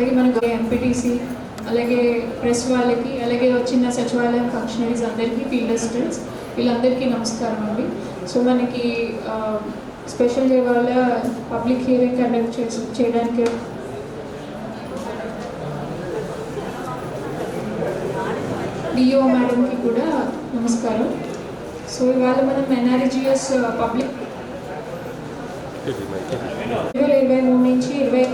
అలాగే మనకు ఎంపీటీసీ, అలాగే ప్రెస్ వాళ్ళకి, అలాగే వచ్చిన సచివాలయం ఫంక్షనరీస్ అందరికీ, ఫీల్డ్ అసిస్టెంట్స్ వీళ్ళందరికీ నమస్కారం అండి. సో మనకి స్పెషల్ డే వల్ల పబ్లిక్ హియరింగ్ కండక్ట్ చేయడానికి డిఓ మేడంకి కూడా నమస్కారం. సో ఇవాళ మనం ఎన్ఆర్జిఎస్ పబ్లిక్ 2023 నుంచి 20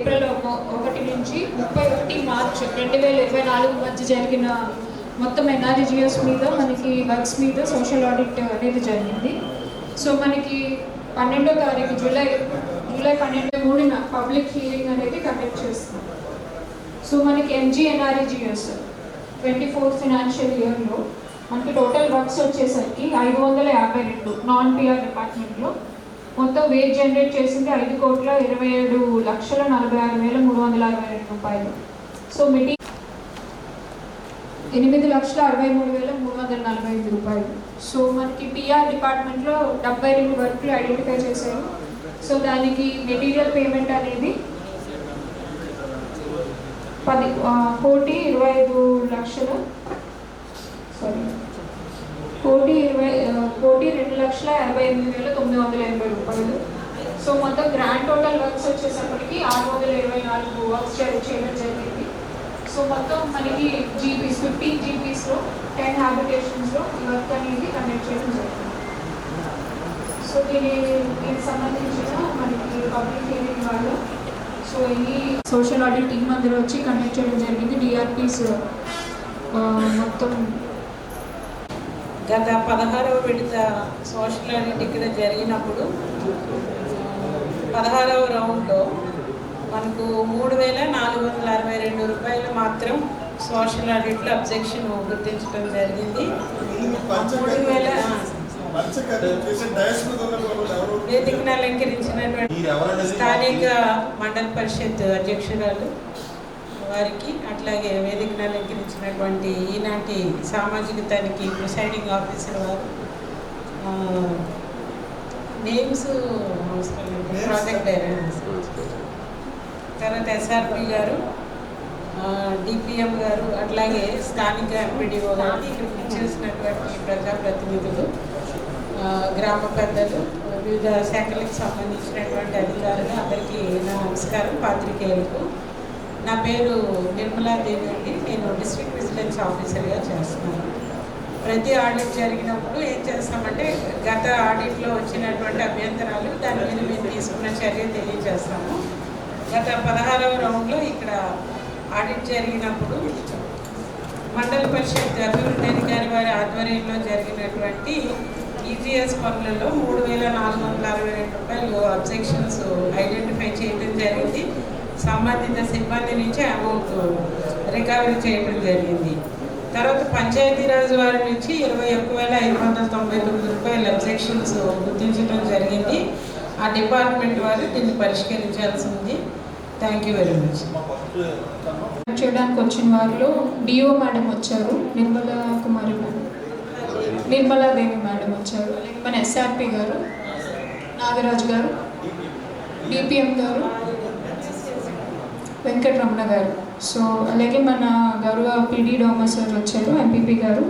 ఏప్రిల్ 1 నుంచి 31 మార్చ్ 2024 మధ్య జరిగిన మొత్తం ఎన్ఆర్జిఎస్ మీద మనకి వర్క్స్ మీద సోషల్ ఆడిట్ అనేది జరిగింది. సో మనకి 12వ తారీఖు జూలై 12 పబ్లిక్ హియరింగ్ అనేది కండక్ట్ చేస్తున్నాం. సో మనకి ఎంజీఎన్ఆర్జిఎస్ 24th ఫైనాన్షియల్ ఇయర్లో మనకి టోటల్ వర్క్స్ వచ్చేసరికి 552 నాన్ పిఆర్ డిపార్ట్మెంట్లో మొత్తం వేజ్ జనరేట్ చేసింది 5,27,46,46,362 రూపాయలు. సో 8,63,345 రూపాయలు. సో మనకి పిఆర్ డిపార్ట్మెంట్లో 72 వర్క్లు ఐడెంటిఫై చేశారు. సో దానికి మెటీరియల్ పేమెంట్ అనేది 1,02,88,980 రూపాయలు. సో మొత్తం గ్రాండ్ టోటల్ వర్క్స్ వచ్చేసరికి 624 వర్క్స్ చేయడం జరిగింది. సో మొత్తం మనకి జీపీస్ 15 జీపీస్లో 10 హ్యాబిటేషన్స్లో ఈ వర్క్ అనేది కండక్ట్ చేయడం జరిగింది. సో దీనికి సంబంధించిన మనకి పబ్లిక్ హియరింగ్ వాళ్ళు సో ఈ సోషల్ ఆడిట్ టీమ్ అందరూ వచ్చి కండక్ట్ చేయడం జరిగింది. డిఆర్పీస్ మొత్తం గత 16వ విడత సోషల్ ఆడిట్ ఇక్కడ జరిగినప్పుడు 16వ రౌండ్లో మనకు 3,462 రూపాయలు మాత్రం సోషల్ ఆడిట్లో అబ్జెక్షన్ గుర్తించడం జరిగింది. వేదికను అలంకరించినటువంటి స్థానిక మండల పరిషత్ అధ్యక్షురాలు వారికి, అట్లాగే వేదికను అలంకరించినటువంటి ఈనాటి సామాజిక తనిఖీ ప్రిసైడింగ్ ఆఫీసర్ వారు, నేమ్స్ ప్రాజెక్ట్ డైరెక్టర్, తర్వాత ఎస్ఆర్పి గారు, డిపిఎం గారు, అట్లాగే స్థానిక ఎంపీడీఓ గారు, ఇక్కడ ఇచ్చేసినటువంటి ప్రజాప్రతినిధులు, గ్రామ పెద్దలు, వివిధ శాఖలకు సంబంధించినటువంటి అధికారులు అందరికీ నా నమస్కారం. పాత్రికేయులకు నా పేరు నిర్మలాదేవి అండి. నేను డిస్ట్రిక్ట్ విజిలెన్స్ ఆఫీసర్గా చేస్తున్నాను. ప్రతి ఆడిట్ జరిగినప్పుడు ఏం చేస్తామంటే గత ఆడిట్లో వచ్చినటువంటి అభ్యంతరాలు దాని మీద మేము తీసుకున్న చర్య తెలియజేస్తాము. గత 16వ రౌండ్లో ఇక్కడ ఆడిట్ జరిగినప్పుడు మండల పరిషత్ అభివృద్ధి అధికారి వారి ఆధ్వర్యంలో జరిగినటువంటి ఈజీఎస్ పనులలో 3,462 రూపాయలు అబ్జెక్షన్స్ ఐడెంటిఫై చేయడం జరిగింది. సంబంధిత సిబ్బంది నుంచి అమౌంట్ రికవరీ చేయడం జరిగింది. తర్వాత పంచాయతీరాజ్ వారి నుంచి 21,599 రూపాయల అబ్జెక్షన్స్ గుర్తించడం జరిగింది. ఆ డిపార్ట్మెంట్ వారు దీన్ని పరిష్కరించాల్సి ఉంది. Thank you very much. చేయడానికి వచ్చిన వారిలో డిఓ మేడం వచ్చారు, నిర్మలాదేవి మేడం వచ్చారు, అలాగే మన ఎస్ఆర్పి గారు, నాగరాజు గారు, డిపిఎం గారు, వెంకటరమణ గారు. సో అలాగే మన గౌరవ పిడి డోమా సార్ వచ్చారు, ఎంపీపీ గారు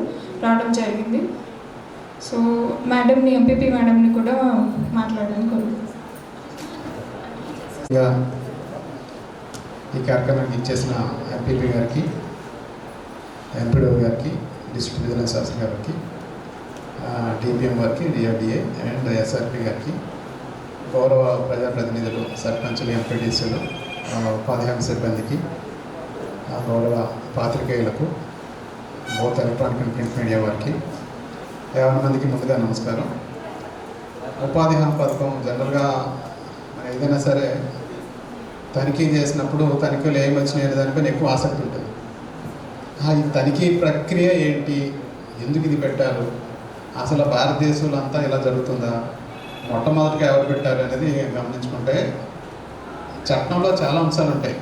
రావడం జరిగింది. సో మేడంని, ఎంపీపీ మేడంని కూడా మాట్లాడడానికి ఈ కార్యక్రమానికి ఇచ్చేసిన ఎంపీపీ గారికి, ఎంపీడీఓ గారికి, డిస్ట్రిక్ట్ విజిలెన్స్ ఆఫీసర్ గారికి, డిపిఎం గారికి, డిఆర్డిఏ అండ్ ఎస్ఆర్పి గారికి, గౌరవ ప్రజాప్రతినిధులు, సర్పంచులు, ఎంపీటీసీలు, ఉపాధ్యాయ సిబ్బందికి, గౌరవ పాత్రికేయులకు, both electronic and print media వారికి 50 మందికి ముందుగా నమస్కారం. ఉపాధి హామీ పథకం జనరల్గా మనం ఏదైనా సరే తనిఖీ చేసినప్పుడు తనిఖీలు ఏమి వచ్చినాయి అనే దానిపైన ఎక్కువ ఆసక్తి ఉంటుంది. ఈ తనిఖీ ప్రక్రియ ఏంటి, ఎందుకు ఇది పెట్టారు, అసలు భారతదేశంలో అంతా ఇలా జరుగుతుందా, మొట్టమొదటిగా ఎవరు పెట్టారు అనేది గమనించుకుంటే చట్టంలో చాలా అంశాలు ఉంటాయి,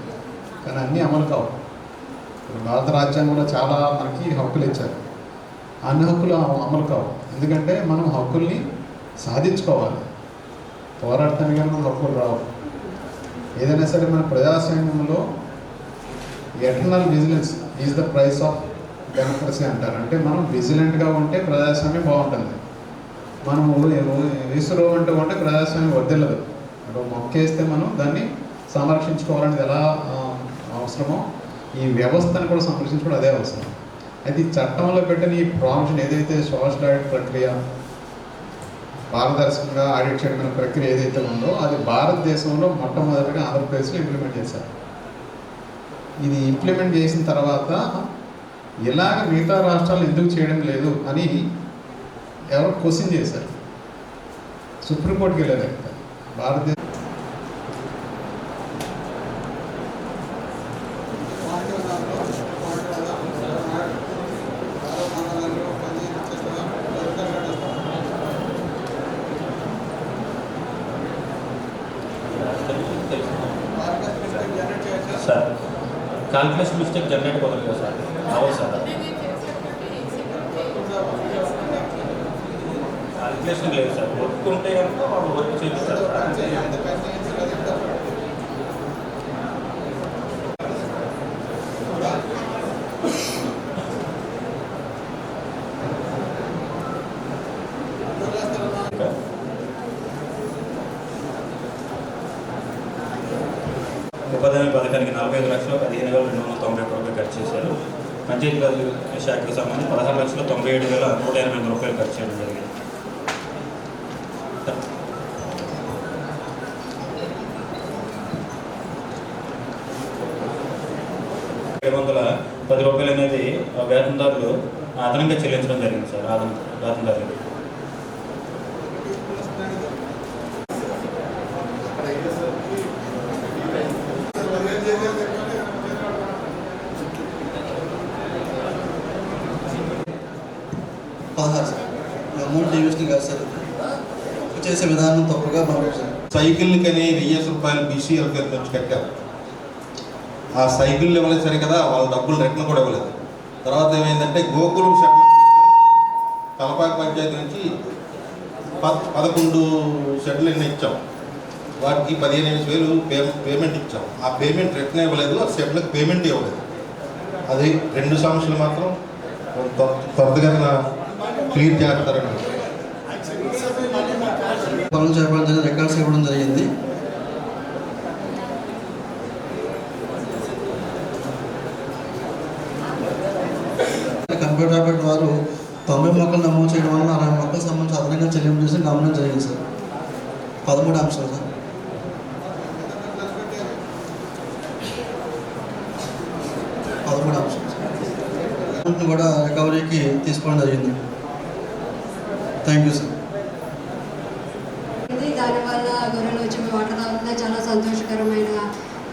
కానీ అన్నీ అమలు కావు. భారత రాజ్యాంగంలో చాలా మనకి హక్కులు ఇచ్చారు. అన్ని హక్కులు అమలు కావు. ఎందుకంటే మనం హక్కుల్ని సాధించుకోవాలి. పోరాడటానికి కానీ మనకు హక్కులు రావు. ఏదైనా సరే మన ప్రజాస్వామ్యంలో eternal vigilance is the price of democracy అంటారు. అంటే మనం విజిలెంట్గా ఉంటే ప్రజాస్వామ్యం బాగుంటుంది. మనం విసురు అంటూ ఉంటే ప్రజాస్వామ్యం వర్దిల్లదు. అంటే మొక్కేస్తే మనం దాన్ని సంరక్షించుకోవాలనేది ఎలా అవసరమో ఈ వ్యవస్థను కూడా సంరక్షించుకోవడం అదే అవసరం. అయితే ఈ చట్టంలో పెట్టిన ఈ ప్రావిజన్ ఏదైతే సోషల్ ఆడిట్ ప్రక్రియ, పారదర్శకంగా ఆడిట్ చేయడం ప్రక్రియ ఏదైతే ఉందో అది భారతదేశంలో మొట్టమొదటిగా ఆంధ్రప్రదేశ్లో ఇంప్లిమెంట్ చేశారు. ఇది ఇంప్లిమెంట్ చేసిన తర్వాత ఇలాగ మిగతా రాష్ట్రాలు ఎందుకు చేయడం లేదు అని ఎవరు క్వశ్చన్ చేశారు. సుప్రీంకోర్టుకి వెళ్ళారు. భారతదేశం సార్ క్యాల్కులేషన్ మిస్టేక్ జనరేట్ అవ్వదు కదా సార్? అవ్వదు సార్. క్యాల్కులేషన్ లేదు సార్. వర్క్ ఉంటే కనుక వాళ్ళు వర్క్ చేస్తారు సార్. ఉపాధి హామీ పథకానికి 45,15,291 రూపాయలు ఖర్చు చేశారు. పంచాయతీరాజ్ శాఖకు సంబంధించి 16,97,188 రూపాయలు ఖర్చు చేయడం జరిగింది. 710 రూపాయలు అనేది వేతనదారులు అదనంగా చెల్లించడం జరిగింది సార్. వేతనదారులు అమౌంట్ డివిజన్ కాదు సార్, చేసే విధానం తప్పుగా భావించారు. సైకిల్కని 1000 రూపాయలు బీసీ వెల్ఫేర్ నుంచి కట్టారు. ఆ సైకిల్ ఇవ్వలేదు సరే కదా, వాళ్ళ డబ్బులు రిటర్న్ కూడా ఇవ్వలేదు. తర్వాత ఏమైందంటే గోకులం షెడ్ల తలపాక పంచాయతీ నుంచి 11 షెడ్లు ఎన్ని ఇచ్చాం. వాటికి 15,000 పేమెంట్ ఇచ్చాం. ఆ పేమెంట్ రిటర్న్ ఇవ్వలేదు, ఆ షెడ్లకు పేమెంట్ ఇవ్వలేదు. అది 2 సమస్యలు మాత్రం త్వరగా క్లియర్ చేస్తారని పనులు చేపట్టడం జరిగింది. రికార్డ్స్ ఇవ్వడం జరిగింది. కంప్యూటర్ ఆపరేటర్ వారు 90 మొక్కలు నమోదు చేయడం వల్ల 60 మొక్కలకు సంబంధించి అదనంగా చెల్లింపు చేసి గమనం జరిగింది సార్. 13 అంశాలు సార్. 13 అంశాలు సార్ కూడా రికవరీకి తీసుకోవడం జరిగింది. Thank you sir. దానివల్ల గొర్రెలు వచ్చి వాటర్ తాగుతుందా చాలా సంతోషకరమైన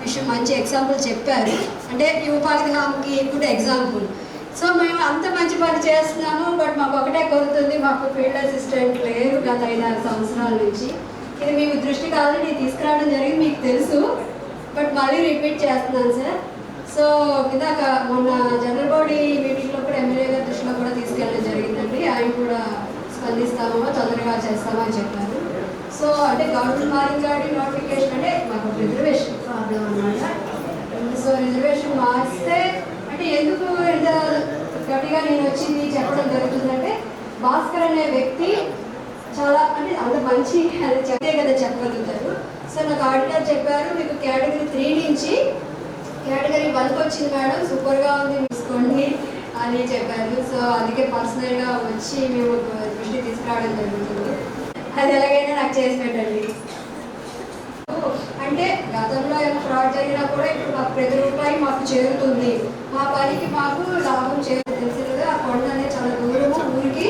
విషయం. మంచి ఎగ్జాంపుల్ చెప్పారు. అంటే ఈ ఉపాధి హామీకి గుడ్ ఎగ్జాంపుల్. సో మేము అంత మంచి పని చేస్తున్నాము, బట్ మాకు ఒకటే కొరుతుంది, మాకు ఫీల్డ్ అసిస్టెంట్ లేరు గత 5-6 సంవత్సరాల నుంచి. ఇది మీ దృష్టికి ఆల్రెడీ తీసుకురావడం జరిగింది, మీకు తెలుసు, బట్ మళ్ళీ రిపీట్ చేస్తున్నాను సార్. సో ఇందాక మొన్న జనరల్ బాడీ మీటింగ్లో కూడా ఎమ్మెల్యే గారి దృష్టిలో కూడా తీసుకెళ్ళడం జరిగిందండి. ఆయన కూడా స్పందిస్తామో తొందరగా చేస్తామని చెప్పారు. సో అంటే గవర్నమెంట్ మారింది నోటిఫికేషన్ అంటే మాకు రిజర్వేషన్ ప్రాబ్లం అన్నమాట. సో రిజర్వేషన్ మార్చితే అంటే ఎందుకు ఇంత గట్టిగా నేను వచ్చింది చెప్పడం జరుగుతుందంటే భాస్కర్ అనే వ్యక్తి చాలా అంటే అంత మంచి అది చెప్తే కదా చెప్పగలుగుతారు. సో నాకు ఆడిటర్ చెప్పారు, మీకు కేటగిరీ 3 నుంచి కేటగిరీ 1 వచ్చింది మేడం, సూపర్గా ఉంది తీసుకోండి అని చెప్పారు. సో అందుకే పర్సనల్గా వచ్చి మేము దృష్టి తీసుకురావడం జరుగుతుంది. అది ఎలాగైనా నాకు చేసి పెట్టండి. అంటే గతంలో ఏమైనా ఫ్రాడ్ జరిగినా కూడా ఇప్పుడు మాకు ప్రతి రూపాయి మాకు చేరుతుంది, మా పనికి మాకు లాభం తెలిసింది. ఆ కొండ అనేది చాలా దూరము, ఊరికి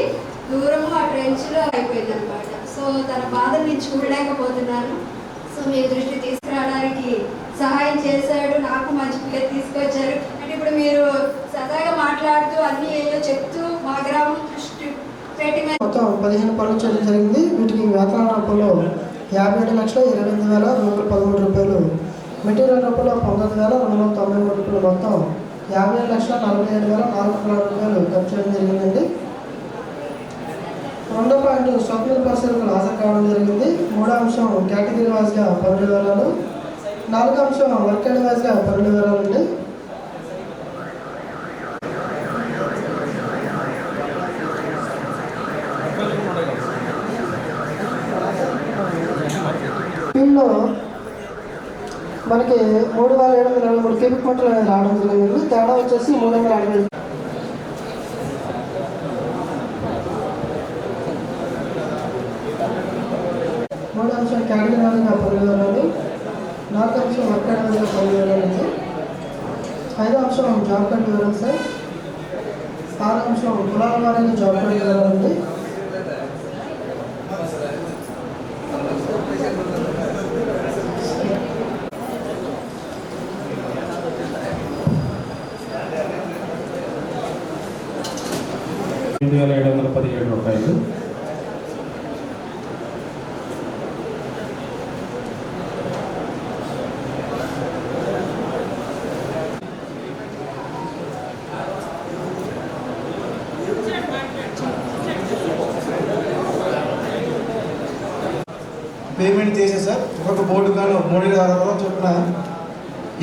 దూరము, ఆ ట్రెంచ్లో అయిపోయింది అనమాట. సో తన బాధను నేను చూడలేకపోతున్నాను. సో మీ దృష్టి తీసుకురావడానికి సహాయం చేశాడు, నాకు మంచి పేరు తీసుకొచ్చారు. అంటే ఇప్పుడు మీరు సరదాగా మాట్లాడుతూ అన్నీ ఏదో చెప్తూ మా గ్రామం దృష్టి పెట్టి మొత్తం 15 పనులు చేయడం జరిగింది. వీటికి వేతన రూపంలో 57,28,213 రూపాయలు, మెటీరియల్ రూపంలో 19,293 రూపాయలు, మొత్తం 50,47,400 ఖర్చు చేయడం జరిగిందండి. రెండో పాయింట్ స్వప్న పరిశీలనలు హాజరు కావడం జరిగింది. మూడో అంశం కేటగిరీ వైజ్గా 12 వివరాలు. నాలుగో అంశం వర్క్ అండ్ వైజ్గా 12 వివరాలు అండి. దీనిలో మనకి 3,723 క్యూబిక్ మీటర్లు అనేది రావడం జరిగింది. తేడా వచ్చేసి 350. మూడో అంశం కేటగిరీ వారీగా 10 వివరాలు. నాలుగో అంశం వర్క్ అండ్ వైజ్గా 10 వివరాలు అండి. ఐదో అంశం జాబ్ కార్డ్ వివరాలు సార్. ఆరో అంశం కులాల వారీగా జాబ్ కార్డ్ వివరాలు అండి. రూపాయలు. పేమెంట్ చేసే సార్ ఒక్కొక్క బోర్డు కానీ 3,600 చొప్పున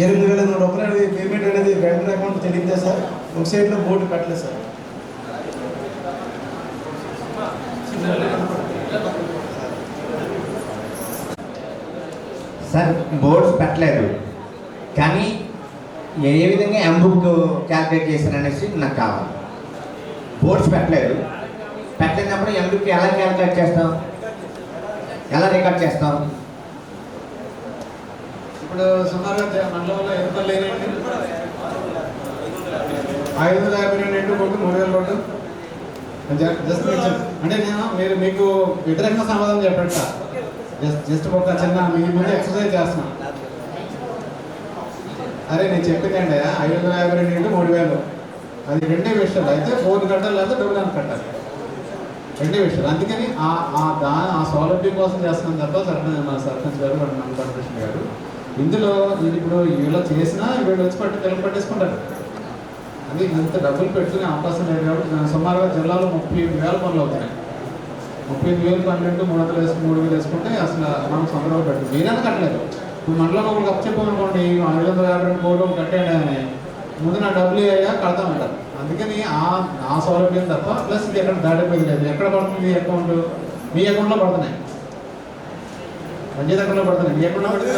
8,200 రూపాయలు అనేది పేమెంట్ అనేది బ్యాంక్ అకౌంట్ తెలియదే సార్. ఒక సైడ్లో బోర్డు పెట్టలేదు సార్. సార్ బోర్డ్స్ పెట్టలేదు కానీ ఏ విధంగా ఎంబుక్ క్యాల్కులేట్ చేశాను అనేసి నాకు కావాలి. బోర్డ్స్ పెట్టలేదు, పెట్టలేనప్పుడు ఎంబుక్ ఎలా క్యాల్కులేట్ చేస్తాం, ఎలా రికార్డ్ చేస్తాం? ఇప్పుడు సుమారుగా మండలంలో ఎంత లేనండి 552 ఇంటూ కొట్టు 3,000 కొట్టు జస్ట్ అంటే నేను మీకు వ్యతిరేకంగా సమాధానం చెప్పండి సార్. జస్ట్ ఒక చిన్న మీ ముందు ఎక్సర్సైజ్ చేస్తున్నాను. అరే నేను చెప్పిందండి 552 ఇంటూ 3,000 అది రెండే విషయాలు. అయితే 4 కట్టాలి లేదా డబ్బులు అని కట్టాలి, రెండే విషయాలు. అందుకని ఆ సౌలభ్యం కోసం చేస్తున్నాం తప్ప మన సర్పంచ్ గారు మన కమిషన్ గారు ఇందులో ఇది ఇప్పుడు వీళ్ళు చేసినా వీళ్ళు వచ్చి పట్టేసుకుంటారు. అది ఇంత డబ్బులు పెట్టుకునే అవకాశం లేదు కాబట్టి సుమారుగా జిల్లాలో 35,000 పనులు అవుతున్నాయి. 35,000 పనులు 300 వేసుకుంటే అసలు మనం సొంతంగా పెట్టు మీరైనా కట్టలేదు. ఇప్పుడు మండలం ఒకరికి అప్పచెప్పామనుకోండి 552 కోట్లు కట్టేయండి అని ముందు నా డబ్బులు అయ్యా కడతామంటారు. అందుకని ఆ సౌలభ్యం తప్ప ప్లస్ ఇది ఎక్కడ దాడిపోయింది లేదు. ఎక్కడ పడుతుంది అకౌంట్? మీ అకౌంట్లో పడుతున్నాయి, పంచాయతీ అకౌంట్లో పడుతున్నాయి, మీ అకౌంట్లో పడుతుంది.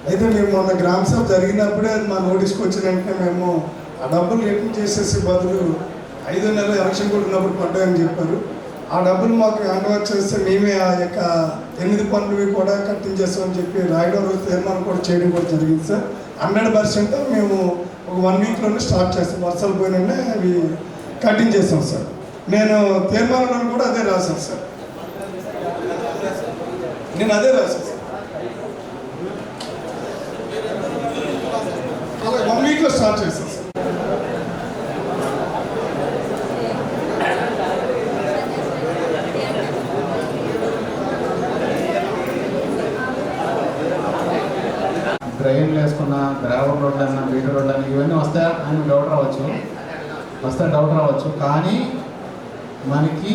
అయితే మేము మొన్న గ్రామ సభ జరిగినప్పుడే అది మా నోటీస్కి వచ్చిన వెంటనే మేము ఆ డబ్బులు రిటర్న్ చేసేసి బదులు 5 నెలలు ఎలక్షన్ కొట్టినప్పుడు పడ్డాయని చెప్పారు. ఆ డబ్బులు మాకు హ్యాండ్ ఓవర్ చేస్తే మేమే ఆ యొక్క 8 పనులు కూడా కట్టించేస్తామని చెప్పి రాయడం రోజు తీర్మానం కూడా చేయడం కూడా జరిగింది సార్. 100% మేము ఒక 1 వీక్లోనే స్టార్ట్ చేస్తాం. వర్షాలు పోయినా అవి కట్టించేస్తాం సార్. నేను తీర్మానంలో కూడా అదే రాశాను సార్. నేను అదే రాశాను సార్. అలా 1 వీక్లో స్టార్ట్ చేస్తాం సార్. డ్రైన్లు వేసుకున్న గ్రావెల్ రోడ్లు అన్న బీటర్ రోడ్లు అన్న ఇవన్నీ వస్తాయి అని డౌట్ రావచ్చు. కానీ మనకి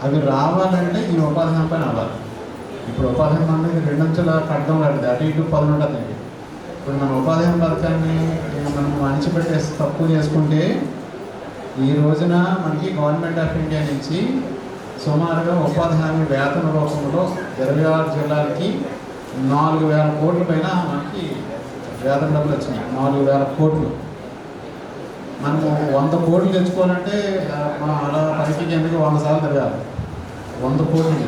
అవి రావాలంటే ఈ ఉపాధి హామీ పైన అవ్వాలి. ఇప్పుడు ఉపాధి హామీ అనేది 2 అంచెల కట్టడం లేదు, అటు ఇటు 10 ఉంటుంది. ఇప్పుడు మన ఉపాధి హామీ పథకాన్ని మనం అణిచిపెట్టేసి తక్కువ చేసుకుంటే ఈ రోజున మనకి గవర్నమెంట్ ఆఫ్ ఇండియా నుంచి సుమారుగా ఉపాధి హామీ వేతన రూపంలో 26 జిల్లాలకి 4,000 కోట్ల పైన మనకి వేతన డబ్బులు వచ్చినాయి. 4,000 కోట్లు. మనము 100 కోట్లు తెచ్చుకోవాలంటే అలా పైకి ఎందుకు 100 సార్లు తిరగాలి. 100 కోట్లు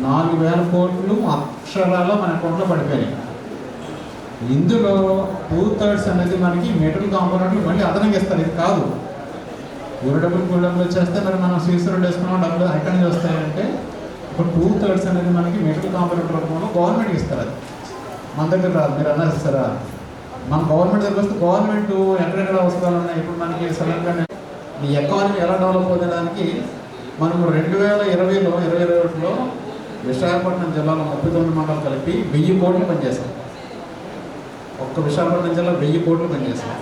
4,000 కోట్లు అక్షరాల్లో మన అకౌంట్లో పడిపోయినాయి. ఇందులో 2/3 అనేది మనకి మెటీరియల్ కాంపోనెంట్లు మళ్ళీ అదనంగా ఇస్తారు. ఇది కాదు ఊరి డబ్బులు వచ్చేస్తే మరి మనం సీసీ రోడ్ వేసుకున్నాం డబ్బులు ఎక్కడి నుంచి వస్తాయంటే ఇప్పుడు 2/3 అనేది మనకి మెటీరియల్ కాంపోనెంట్ రూపంలో గవర్నమెంట్కి ఇస్తారు. అది మన దగ్గర రాదు. మీరు అన్నారు ఇస్తారా? మన గవర్నమెంట్ దగ్గర వస్తే గవర్నమెంట్ ఎక్కడెక్కడ అవసరాలు ఉన్నాయి. ఇప్పుడు మనకి సడన్గా ఈ ఎకానమీ ఎలా డెవలప్ అవుతానికి మనము 2021లో విశాఖపట్నం జిల్లాలో 39 మండలాలు కలిపి 1000 కోట్లు పనిచేస్తాం. ఒక్క విశాఖపట్నం జిల్లా 1000 కోట్లు పనిచేస్తాం.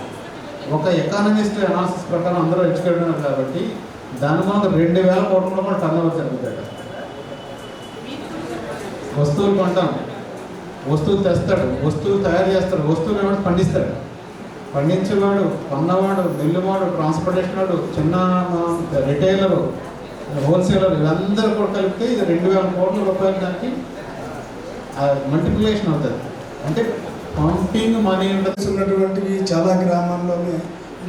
ఒక ఎకానమిస్ట్ అనాలిసిస్ ప్రకారం అందరూ ఎడ్యుకేటెడ్ కాబట్టి దాని మూలంగా 2000 కోట్ల కూడా టర్న్ ఓవర్ జరుగుతాడు. వస్తువులు కొంటాం, వస్తువులు తెస్తాడు, వస్తువులు తయారు చేస్తాడు, వస్తువులు ఏమైనా పండిస్తాడు. పండించేవాడు, కొన్నవాడు, మిల్లువాడు, ట్రాన్స్పోర్టేషన్ వాడు, చిన్న రిటైలరు, హోల్సేలర్, వీళ్ళందరూ కూడా కలిపితే ఇది 2000 కోట్ల రూపాయల దానికి మల్టిప్లికేషన్ అవుతుంది. అంటే పంపింగ్ మనీ ఉన్నటువంటివి చాలా గ్రామాల్లోనే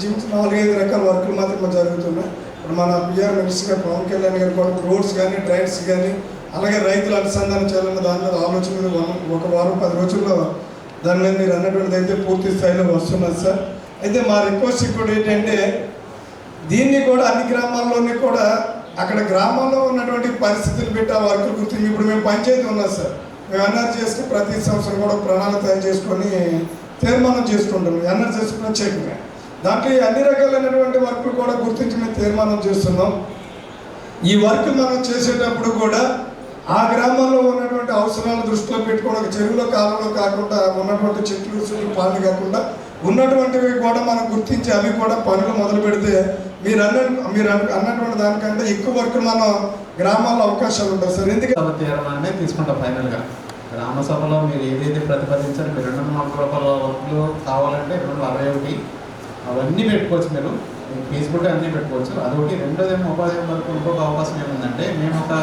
4-5 రకాల వర్కులు మాత్రమే జరుగుతున్నాయి. ఇప్పుడు మన పిఆర్ మినిస్టర్ గారు పవన్ కళ్యాణ్ గారు కూడా రోడ్స్ కానీ డ్రైన్స్ కానీ అలాగే రైతుల అనుసంధానం చేయాలన్న దానిలో ఆలోచన మీద ఒక వారం 10 రోజుల్లో దాని మీద మీరు అన్నటువంటిది అయితే పూర్తి స్థాయిలో వస్తున్నది సార్. అయితే మా రిక్వెస్ట్ ఇప్పుడు ఏంటంటే దీన్ని కూడా అన్ని గ్రామాల్లోనే కూడా అక్కడ గ్రామాల్లో ఉన్నటువంటి పరిస్థితులు పెట్టి ఆ వర్కులు గుర్తించి ఇప్పుడు మేము పంచాయతీ ఉన్నాం సార్. మేము ఎన్ఆర్జీఎస్కి ప్రతి సంవత్సరం కూడా ప్రణాళిక తయారు చేసుకొని తీర్మానం చేసుకుంటాం. ఎన్ఆర్జీఎస్ ప్రత్యేకంగా దాంట్లో అన్ని రకాలైనటువంటి వర్కులు కూడా గుర్తించి మేము తీర్మానం చేస్తున్నాం. ఈ వర్క్ మనం చేసేటప్పుడు కూడా ఆ గ్రామంలో ఉన్నటువంటి అవసరాలను దృష్టిలో పెట్టుకోవడం, చెరువులో కాలంలో కాకుండా ఉన్నటువంటి చెట్లు పాలు కాకుండా ఉన్నటువంటివి కూడా మనం గుర్తించి అవి కూడా పనులు మొదలు పెడితే మీరు అన్నటువంటి దానికంటే ఎక్కువ వర్క్ మనం గ్రామాల్లో అవకాశాలు ఉంటాయి సార్. ఎందుకంటే తీర్మానమే తీసుకుంటాం ఫైనల్గా. గ్రామ సభలో మీరు ఏదైతే ప్రతిపాదించారో మీరు 204 రూపాయల వర్క్లు కావాలంటే 261 అవన్నీ పెట్టుకోవచ్చు. మీరు ఫేస్బుక్ అన్నీ పెట్టుకోవచ్చు. అదొకటి. రెండోదేమో ఉపాధి వరకు ఇంకొక అవకాశం ఏముందంటే మేము ఒక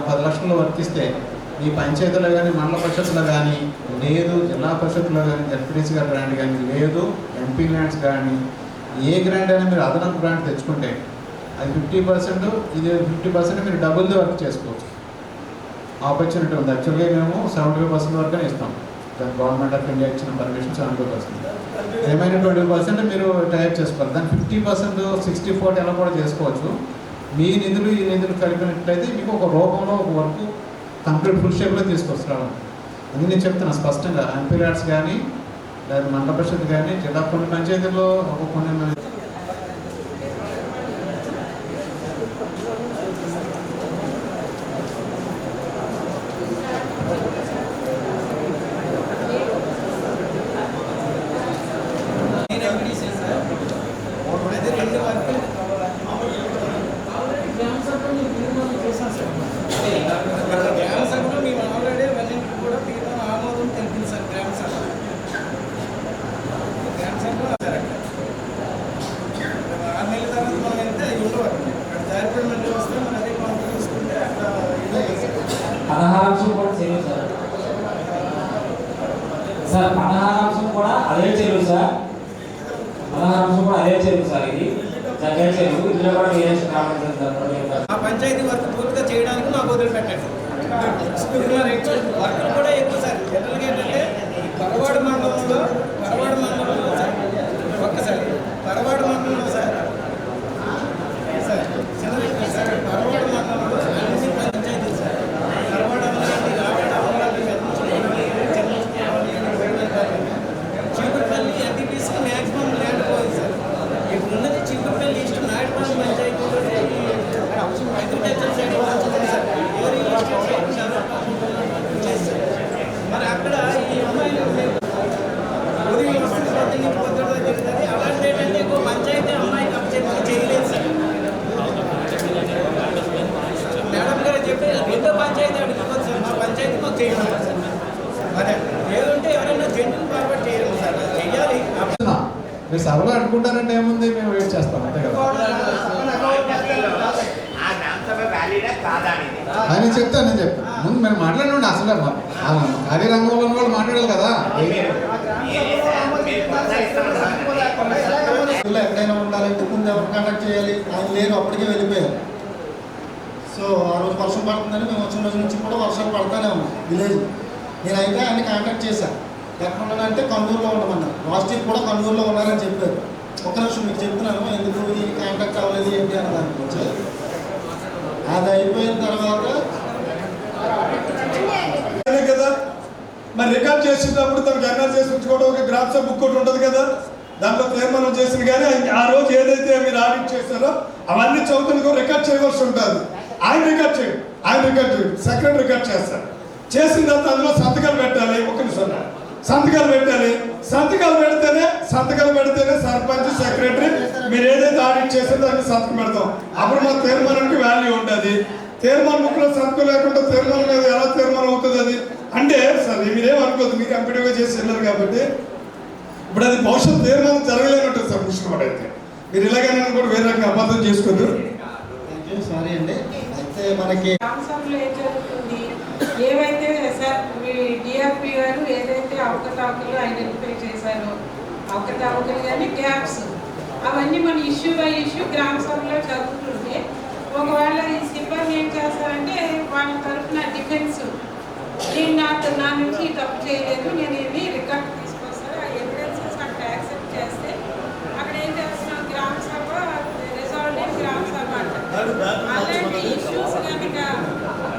10 లక్షలు వర్తిస్తే ఈ పంచాయతీలో కానీ మండల పరిషత్తులో కానీ లేదు, జిల్లా పరిషత్తులో కానీ జడ్పీటీసీ గారి గ్రాంట్ కానీ లేదు, ఎంపీ గ్రాంట్స్ కానీ ఏ గ్రాంట్ అయినా మీరు అదనపు గ్రాంట్ తెచ్చుకుంటే అది 50%, ఇది 50% మీరు డబుల్ది వర్క్ చేసుకోవచ్చు. ఆపర్చునిటీ ఉంది. యాక్చువల్గా మేము 75% వరకునే ఇస్తాం. గవర్నమెంట్ ఆఫ్ ఇండియా ఇచ్చిన పర్మిషన్ 75%. ఏమైనా 20% మీరు టైప్ చేసుకోవాలి. దాన్ని 50%, 60-40 అలా కూడా చేసుకోవచ్చు. మీ నిధులు ఈ నిధులు కలిపినట్లయితే మీకు ఒక రూపంలో ఒక వర్క్ కంప్లీట్ ఫుల్ షేప్లో తీసుకొస్తాను. అందుకే నేను చెప్తున్నా స్పష్టంగా. ఎంపీ ల్యాడ్స్ కానీ లేదా మండల పరిషత్ కానీ జిల్లా కొన్ని పంచాయతీల్లో కొన్ని పదహారాంశం కూడా చెరువు సార్. పదహారాంశం కూడా అదే చెరువు సార్. పదహారాంశం కూడా అదే చెరువు సార్. ఇది జగ్గ చెరువు. ఇందులో కూడా వేరియేషన్ రావడం సార్. ఆ పంచాయతీ వర్క్ పూర్తిగా చేయడానికి మాకు వదిలిపెట్టండి. వర్క్ కూడా ఎక్కువ సార్. జనరల్గా ఏంటంటే పరవాడు మండలంలో సార్ ఒక్కసారి పరవాడు మండలంలో సార్ సార్ పరవాడు మండలంలో అన్ని పంచాయతీ సార్. పరవాడు చీపురుపల్లి ఎన్టీపీసీకి మ్యాక్సిమం ల్యాండ్ పోయింది సార్. ఇప్పుడు ఉన్నది చీపురుపల్లి ఈస్ట్ నాయుడుపల్లి పంచాయతీలో అగ్రికల్చర్ సైడ్ వచ్చింది సార్. మరి అక్కడ ఈ అమ్మాయిలు ఉదయం వస్తుంది జరుగుతుంది. అలాంటి ఏంటంటే ఇంకో పంచాయతీ అమ్మాయికి అప్పచెప్పి చేయలేదు సార్. మేడం గారు చెప్పి రెండో పంచాయతీ అడుగుతుంది సార్. మా పంచాయతీ మాకు చేయమన్నారు సార్. అదే ఏదంటే ఎవరైనా జెంట్ని ఫార్వర్డ్ చేయలేదు సార్. చెయ్యాలి. మీరు సభలో అనుకుంటారంటే ఏముంది, మేము వెయిట్ చేస్తాం అంతే కదా. నేను చెప్తాను ముందు మేము మాట్లాడండి. అసలు కార్యరంగంలో వాళ్ళు మాట్లాడాలి కదా. ఎక్కడైనా ఉండాలి, ముందు ఎవరు కండక్ట్ చేయాలి, ఆయన లేరు, అప్పటికే వెళ్ళిపోయారు. సో ఆ రోజు వర్షం పడుతుందని మేము వచ్చిన రోజు నుంచి కూడా వర్షాలు పడతానే ఉన్నాం విలేజ్. నేనైతే ఆయన కాంటాక్ట్ చేశాను. ఎక్కడ ఉన్నానంటే కన్నూరులో ఉండమన్నారు. లాస్ట్ ఇయర్ కూడా కన్నూరులో ఉన్నారని చెప్పారు. ఒక నిమిషం మీకు చెప్తున్నాను ఎందుకు ఈ కాంటాక్ట్ అవ్వలేదు ఏంటి అన్న దాని గురించి. అది అయిపోయిన తర్వాత కదా మరి రికార్డ్ చేసేటప్పుడు తనకు ఎన్ఆర్ చేసి ఉంచుకోవడం ఒక గ్రాఫ్స్ బుక్ ఒకటి ఉంటుంది కదా, దాంట్లో తీర్మానం చేసింది. కానీ ఆ రోజు ఏదైతే మీరు ఆడిట్ చేస్తారో అవన్నీ చదువుతున్న రికార్డ్ చేయవలసి ఉంటుంది. ఆయన రికార్డ్ చేయడు, సెక్రటరీ రికార్డ్ చేస్తారు. చేసిన తర్వాత అందులో సంతకాలు పెట్టాలి. ఒక నిమిషం సంతకాలు పెట్టాలి. సంతకాలు పెడితేనే సర్పంచ్, సెక్రటరీ మీరు ఏదైతే ఆడిట్ చేస్తారో దాన్ని సంతకం పెడతాం. అప్పుడు మా తీర్మానానికి వాల్యూ ఉంటుంది. తీర్మానం బుక్లో సంతకం లేకుండా తీర్మానం మీద ఎలా తీర్మానం అవుతుంది అది అంటే సార్ మీరేమనుకోదు, మీరు ఎంపీడీగా చేసి వెళ్ళారు కాబట్టి ఇప్పుడు అది భవిష్యత్తు తీర్మానం జరగలేనట్టు సార్ కృష్ణ అయితే మీరు ఇలాగైనా కూడా వేరే రకంగా అబద్ధం చేసుకోదు. సారీ అండి. అయితే మనకి ఏం జరుగుతుంది, ఏవైతే సార్ మీ డిఆర్పి గారు ఏదైతే అవకతవకలు ఐడెంటిఫై చేశారో అవకతవకలు కానీ గ్యాప్స్ అవన్నీ మన ఇష్యూ బై ఇష్యూ గ్రామ సభలో చదువుతుంటే ఒకవేళ ఈ సిబ్బంది ఏం చేస్తారంటే వాళ్ళ తరఫున డిఫెన్స్ నేను నా నుంచి తప్పు చేయలేదు, నేను ఏమి రికార్డు తీసుకొస్తాను, ఆ ఎవిడెన్సెస్ అక్కడ యాక్సెప్ట్ చేస్తే అక్కడ ఏం చేస్తున్నాం గ్రామ సభ రిజాల్వ్ గ్రామ సభ అంటారు. అలాంటి ఇష్యూస్ కనుక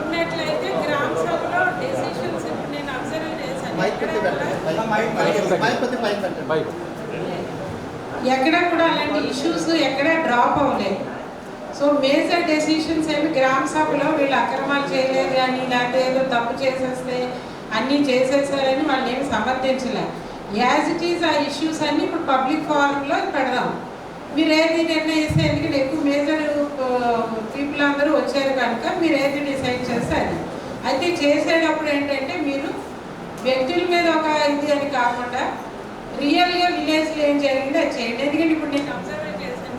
ఉన్నట్లయితే గ్రామ సభలో డెసిషన్స్ ఇప్పుడు నేను అబ్జర్వ్ చేశాను ఎక్కడ కూడా అలాంటి ఇష్యూస్ ఎక్కడ డ్రాప్ అవ్వలేదు. సో మేజర్ డెసిషన్స్ ఏమి గ్రామ సభలో వీళ్ళు అక్రమాలు చేయలేదు కానీ లేకపోతే ఏదో తప్పు చేసేస్తే అన్నీ చేసేసారని వాళ్ళు ఏమి సమర్థించలేదు. యాజ్ ఇట్ ఈజ్ ఆ ఇష్యూస్ అన్నీ ఇప్పుడు పబ్లిక్ ఫోరంలో పెడదాం. మీరు ఏది నిర్ణయిస్తే ఎందుకంటే ఎక్కువ మేజర్ పీపుల్ అందరూ వచ్చారు కనుక మీరు ఏది డిసైడ్ చేస్తే అది అయితే చేసేటప్పుడు ఏంటంటే మీరు వ్యక్తుల మీద ఒక ఇది అని కాకుండా రియల్గా విలేజ్లో ఏం జరిగిందో అది చేయండి. ఎందుకంటే ఇప్పుడు నేను అబ్జర్వ్ చేశాను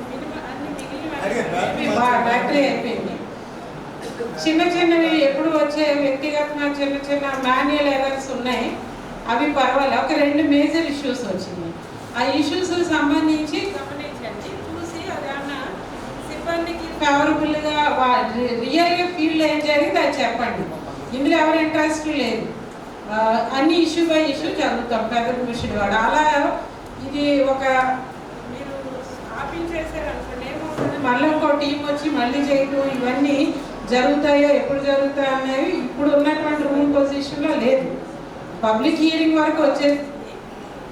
బ్యాటరీ అయిపోయింది. చిన్నవి ఎప్పుడు వచ్చే వ్యక్తిగతంగా చిన్న మాన్యువల్ ఎర్రర్స్ ఉన్నాయి, అవి పర్వాలేదు. ఒక 2 మేజర్ ఇష్యూస్ వచ్చింది. ఆ ఇష్యూస్ సంబంధించి గమనించండి, చూసి అదన్నా సిబ్బందికి ఫేవరబుల్గా రియల్గా ఫీల్డ్ ఏం జరిగింది అది చెప్పండి. ఇందులో ఎవరి ఇంట్రెస్ట్ లేదు, అన్ని ఇష్యూ బై ఇష్యూ చదువుతాం పెద్ద మిషన్ వాడు. అలా ఇది ఒక మీరు ఆపించేసారు అనుకోండి ఏమవుతుంది, మళ్ళీ ఇంకో టీం వచ్చి మళ్ళీ చేయటం ఇవన్నీ జరుగుతాయో ఎప్పుడు జరుగుతాయో అనేవి ఇప్పుడు ఉన్నటువంటి రూల్ పొజిషన్లో లేదు. పబ్లిక్ హియరింగ్ వరకు వచ్చేది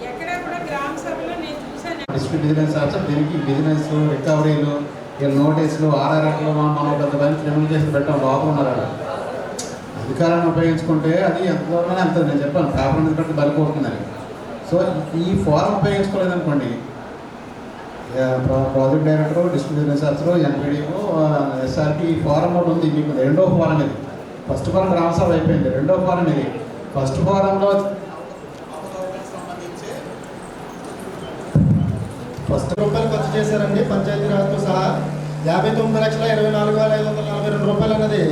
ఎక్కడ కూడా గ్రామ సభలో నేను చూసాను. డిస్ట్రిక్ట్ విజిలెన్స్ ఆఫీసర్ దీనికి బిజినెస్ రికవరీలు నోటీసులు ఆర్ఆర్ఆర్లో మనం పెద్ద పని క్రిమినల్ కేసులు పెట్టాం లోపల ఉన్నారు. అధికారాన్ని ఉపయోగించుకుంటే అది ఎంత దూరమైనా అంత నేను చెప్పాను పేపర్ మీద పెట్టి బలిపోతుందని. సో ఈ ఫోరం ఉపయోగించుకోలేదనుకోండి project director, district business officer, NPDO, SRP ఈ ఫోరం ఒకటి ఉంది. మీకు 2వ ఫోరం ఇది. ఫస్ట్ ఫోరం గ్రామ సభ అయిపోయింది, 2వ ఫోరం ఇది. ఫస్ట్ ఫోరంలో రూపాయలు ఖర్చు చేశారండి పంచాయతీరాజ్తో సహా. 59,24,542 రూపాయలు అన్నది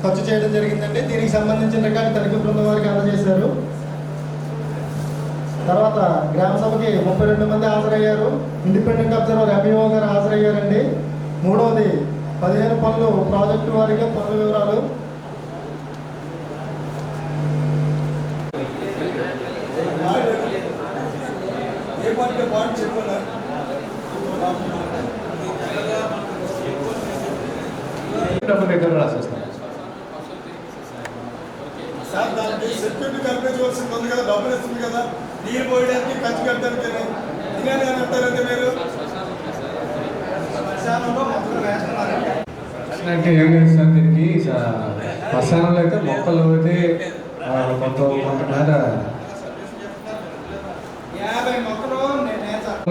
ఖర్చు చేయడం జరిగిందండి. దీనికి సంబంధించిన రికార్డు తనిఖీ బృందం వారికి అందజేశారు. తర్వాత గ్రామ సభకి 32 మంది హాజరయ్యారు. ఇండిపెండెంట్ అబ్జర్వర్ ఎంఈఓ గారు హాజరయ్యారండి. 3వది 15 పనులు ప్రాజెక్టు వారిగా పనుల వివరాలు. డబ్బులు దగ్గర రాసేస్తాం. సార్ దానికి సెక్యూరిటీ కల్పించవలసింది ఉంది కదా, డబ్బులు ఇస్తుంది కదా, నీరు పోయడానికి ఖర్చు కట్టడానికి ఇలానే అంటారంటే మీరు అంటే ఏం లేదు సార్, దీనికి శ్మశానంలో అయితే మొక్కలు అయితే కొంత మీద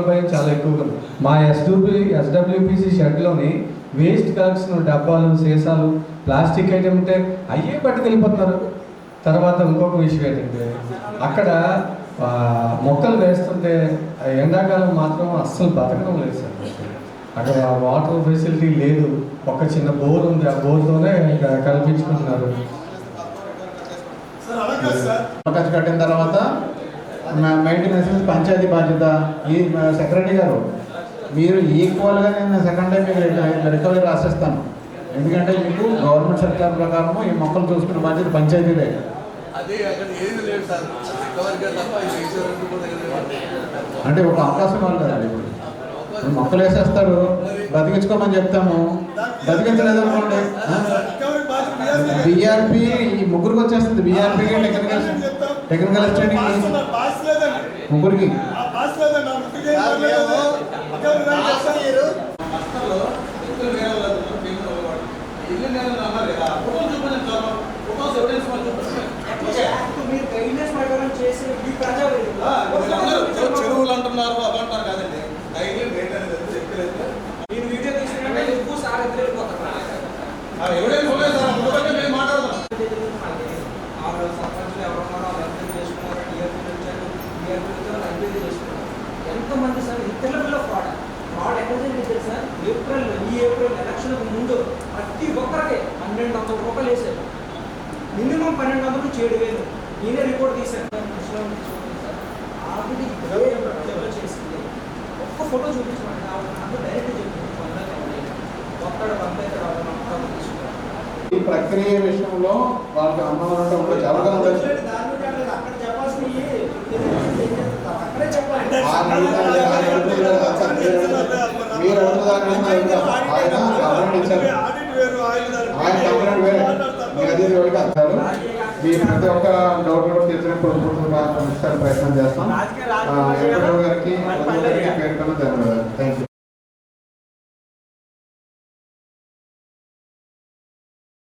భయం చాలా ఎక్కువగా ఉంది. మా ఎస్డబ్ల్యూపీసీ షెడ్లోని వేస్ట్ కలెక్షన్ డబ్బాలు, సీసాలు, ప్లాస్టిక్ ఐటమ్ ఉంటే అయ్యే పట్టుకెళ్ళిపోతున్నారు. తర్వాత ఇంకొక విషయం ఏంటంటే అక్కడ మొక్కలు వేస్తుంటే ఎండాకాలం మాత్రం అస్సలు బతకడం లేదు సార్. అక్కడ వాటర్ ఫెసిలిటీ లేదు, ఒక చిన్న బోర్ ఉంది, ఆ బోర్తోనే కల్పించుకుంటున్నారు. ఖర్చు కట్టిన తర్వాత మెయింటెనెన్స్ పంచాయతీ బాధ్యత. ఈ సెక్రటరీ గారు మీరు ఈక్వల్గా నేను సెకండ్ టైం మీకు రికవరీ రాసేస్తాను. ఎందుకంటే మీకు గవర్నమెంట్ సర్కార్ ప్రకారము ఈ మొక్కలు చూసుకునే బాధ్యత పంచాయతీదే. అంటే ఒక అవకాశం వాళ్ళు కదండి. ఇప్పుడు మొక్కలు వేసేస్తారు, బతికించుకోమని చెప్తాము, బతికించలేదు అనుకోండి బీఆర్పీ ఈ ముగ్గురికి వచ్చేస్తుంది. బీఆర్పీకి టెక్నికల్ అసిస్టెంట్ ముగ్గురికి. మీరు గైడ్లైన్స్ ప్రకారం చేసి చేశారు. మినిమం 1200 నుంచి 7000 నేనే రిపోర్ట్ తీశాను. ఆవిడ డెవలప్ చేసింది. ఒక్క ఫోటో చూపించమంటే ఆవిడ నాకు డైరెక్ట్ చెప్పింది ఒక్కడ ఈ ప్రక్రియ విషయంలో వాళ్ళకి అన్నవరం ఉంటే చాలా ఉండొచ్చు. అక్కడ చెప్పాల్సినవి అక్కడే చెప్పాలి. మీరు ఆయన కంప్లైంట్ ఇచ్చారు, ఆయన కంప్లైంట్ వేరే అది వేరుగా అంటారు. మీ ప్రతి ఒక్క డౌట్ కూడా తీర్చడానికి ప్రయత్నం చేస్తాం. ఎంపీ గారికి పేరు కన్నా ధన్యవాదాలు.